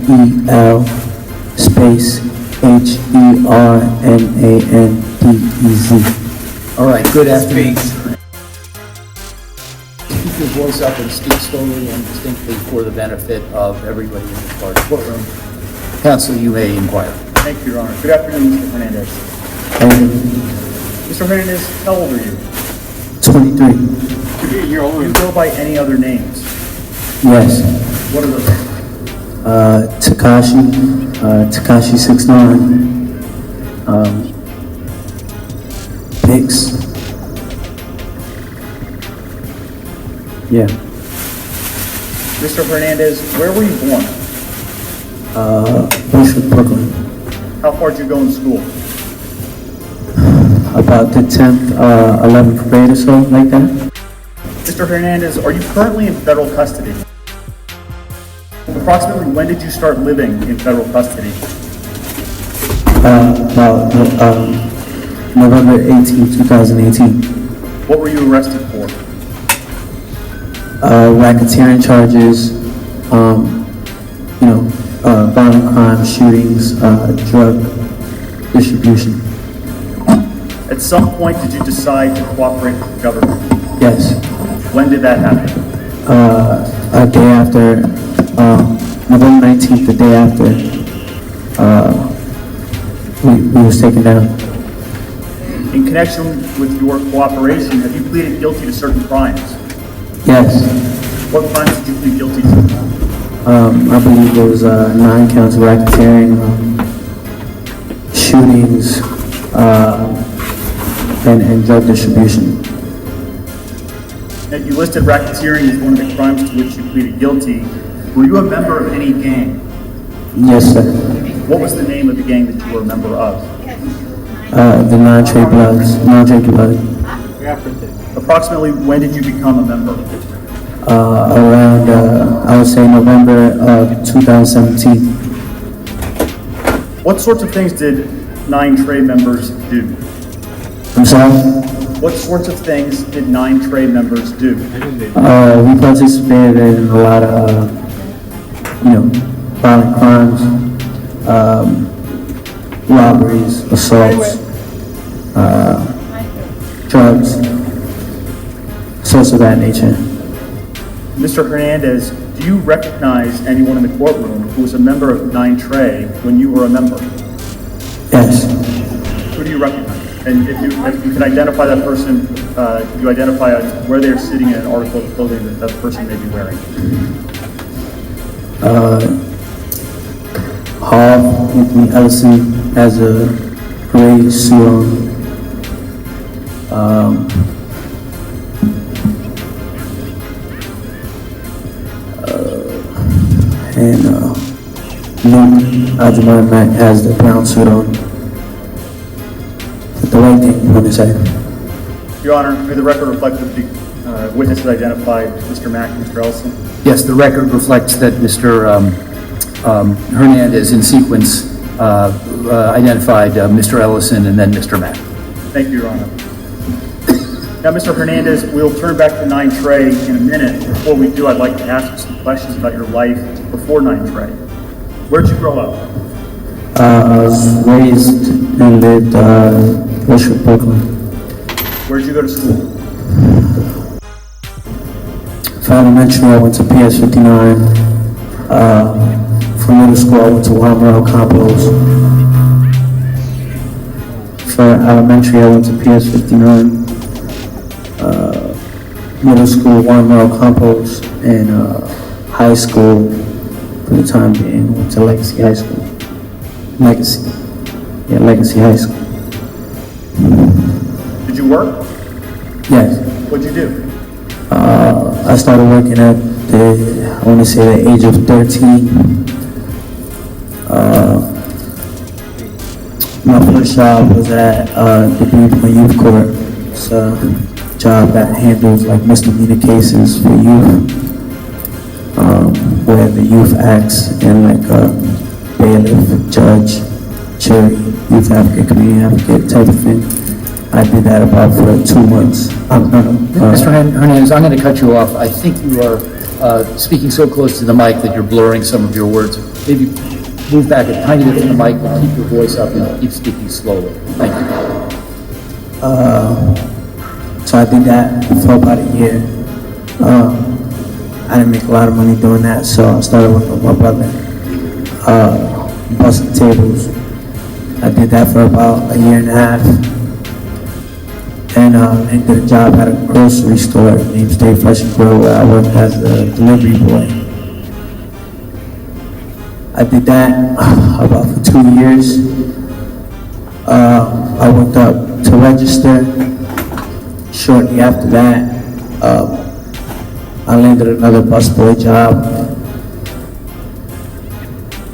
DANIEL space HERNANDEZ. All right, good afternoon. Keep your voice up and speak slowly and distinctly for the benefit of everybody in this large courtroom. Counsel, you may inquire. Thank you, Your Honor. Good afternoon, Mr. Hernandez. Mr. Hernandez, how old are you? 23. Do you go by any other names? Yes. What are those? Tekashi 69. Pix. Yeah. Mr. Hernandez, where were you born? Bushwick, Brooklyn. How far did you go in school? About the 10th, 11th grade or so, like that. Mr. Hernandez, are you currently in federal custody? Approximately when did you start living in federal custody? About November 18, 2018. What were you arrested for? Racketeering charges, violent crimes, shootings, drug distribution. At some point, did you decide to cooperate with the government? Yes. When did that happen? A day after, November 19th, the day after, we was taken down. In connection with your cooperation, have you pleaded guilty to certain crimes? Yes. What crimes did you plead guilty to? I believe it was 9 counts of racketeering, shootings, and drug distribution. And you listed racketeering as one of the crimes to which you pleaded guilty. Were you a member of any gang? Yes, sir. What was the name of the gang that you were a member of? The non-trade bloods, non-trade blood. Approximately when did you become a member? Around, I would say November of 2017. What sorts of things did 9 trade members do? I'm sorry? What sorts of things did 9 trade members do? We participated in a lot of, violent crimes, robberies, assaults, drugs, sorts of that nature. Mr. Hernandez, do you recognize anyone in the courtroom who was a member of 9 Trey when you were a member? Yes. Who do you recognize? And if you can identify that person, you identify where they're sitting in an article of clothing that that person may be wearing. Hall, Anthony Ellison has a gray suit on. And Luke Ajamar Mack has the brown suit on. The right thing you want to say? Your Honor, may the record reflect that the witnesses identified Mr. Mack and Mr. Ellison? Yes, the record reflects that Mr. Hernandez, in sequence, identified Mr. Ellison and then Mr. Mack. Thank you, Your Honor. Now, Mr. Hernandez, we'll turn back to 9 Trey in a minute. Before we do, I'd like to ask you some questions about your life before 9 Trey. Where'd you grow up? I was raised and lived Bushwick, Brooklyn. Where'd you go to school? For elementary, I went to PS 59. For middle school, I went to Walmart Campos. For elementary, I went to PS 59. Middle school, Walmart Campos, and high school, for the time being, went to Legacy High School. Legacy High School. Did you work? Yes. What'd you do? I started working at the age of 13. My first job was at the Greenpoint Youth Court. It's a job that handles like misdemeanor cases for youth, where the youth acts in like a bailiff, judge, jury, youth advocate, community advocate type of thing. I did that about for 2 months. Mr. Hernandez, I'm going to cut you off. I think you are speaking so close to the mic that you're blurring some of your words. Maybe move back a tiny bit from the mic, but keep your voice up and keep speaking slowly. Thank you. So I did that for about a year. I didn't make a lot of money doing that, so I started working with my brother, busting tables. I did that for about a year and a half. Then I did a job at a grocery store named Stay Fresh and Grill, where I worked as a delivery boy. I did that about for 2 years. I worked up to register. Shortly after that, I landed another busboy job.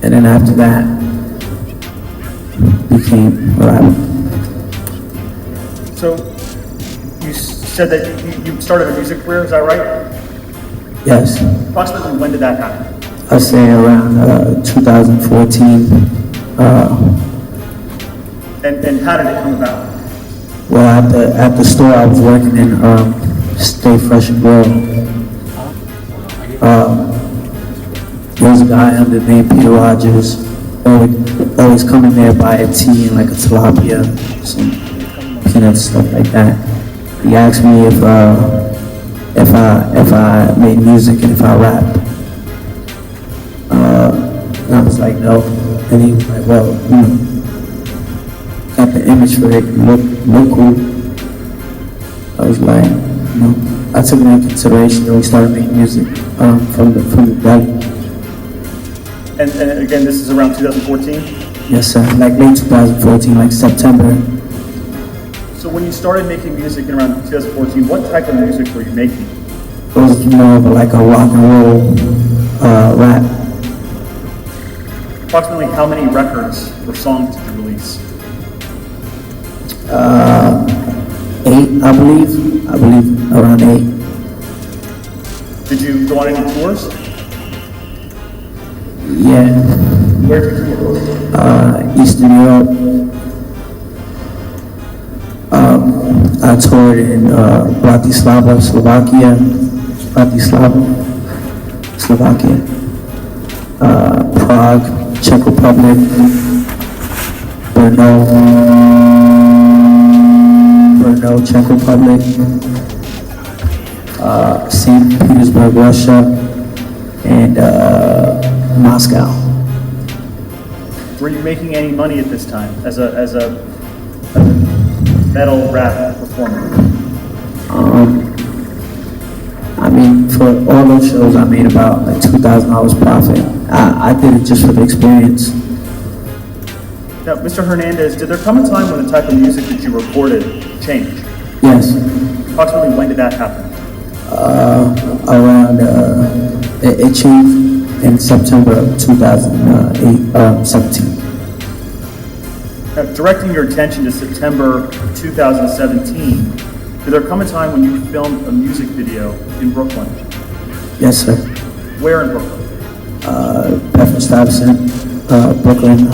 And then after that, became a rapper. So you said that you started a music career, is that right? Yes. Approximately when did that happen? I'd say around 2014. And how did it come about? Well, at the store I was working in, Stay Fresh and Grill, there was a guy under the name Peter Rogers, always coming there buy a tea and like a tilapia, some peanuts, stuff like that. He asked me if I made music and if I rapped. And I was like, no. And he was like, well, got the image for it, look cool. I was like, I took it into consideration and we started making music from the belly. And again, this is around 2014? Yes, sir. Like late 2014, like September. So when you started making music in around 2014, what type of music were you making? It was more of like a rock and roll rap. Approximately how many records or songs did you release? 8, I believe around 8. Did you go on any tours? Yeah. Where did you tour? Eastern Europe. I toured in Bratislava, Slovakia. Prague, Czech Republic, Brno, Czech Republic, St. Petersburg, Russia, and Moscow. Were you making any money at this time as a metal rap performer? I mean, for all those shows, I made about like $2,000 profit. I did it just for the experience. Now, Mr. Hernandez, did there come a time when the type of music that you recorded changed? Yes. Approximately when did that happen? It changed in September of 2017. Now, directing your attention to September 2017, did there come a time when you filmed a music video in Brooklyn? Yes, sir. Where in Brooklyn? Bedford-Stuyvesant, Brooklyn,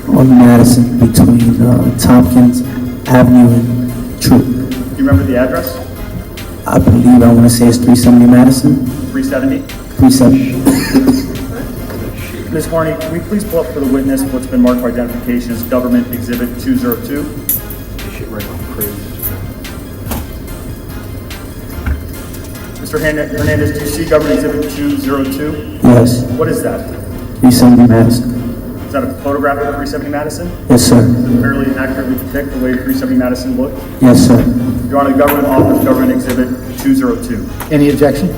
on Madison, between Tompkins Avenue and Troop. Do you remember the address? I believe, I want to say it's 370 Madison. 370? 370. Ms. Harney, can we please pull up for the witness what's been marked for identification as Government Exhibit 202? Mr. Hernandez, do you see Government Exhibit 202? Yes. What is that? 370 Madison. Is that a photograph of 370 Madison? Yes, sir. Does it fairly accurately depict the way 370 Madison looked? Yes, sir. Your Honor, the government offers Government Exhibit 202. Any objection?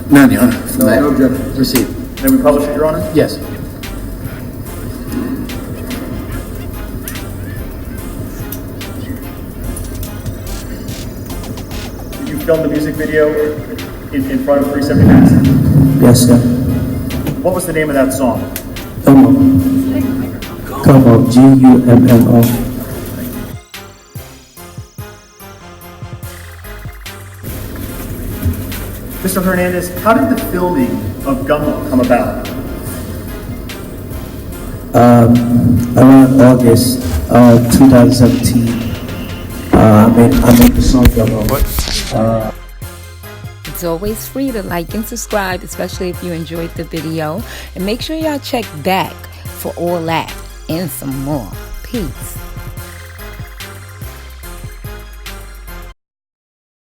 None, Your Honor. No objection. Proceed. May we publish it, Your Honor? Yes. Did you film the music video in front of 370 Madison? Yes, sir. What was the name of that song? Gummo, Gummo. Mr. Hernandez, how did the filming of Gummo come about? Around August 2017, I made the song Gummo. It's always free to like and subscribe, especially if you enjoyed the video. And make sure y'all check back for all that and some more. Peace.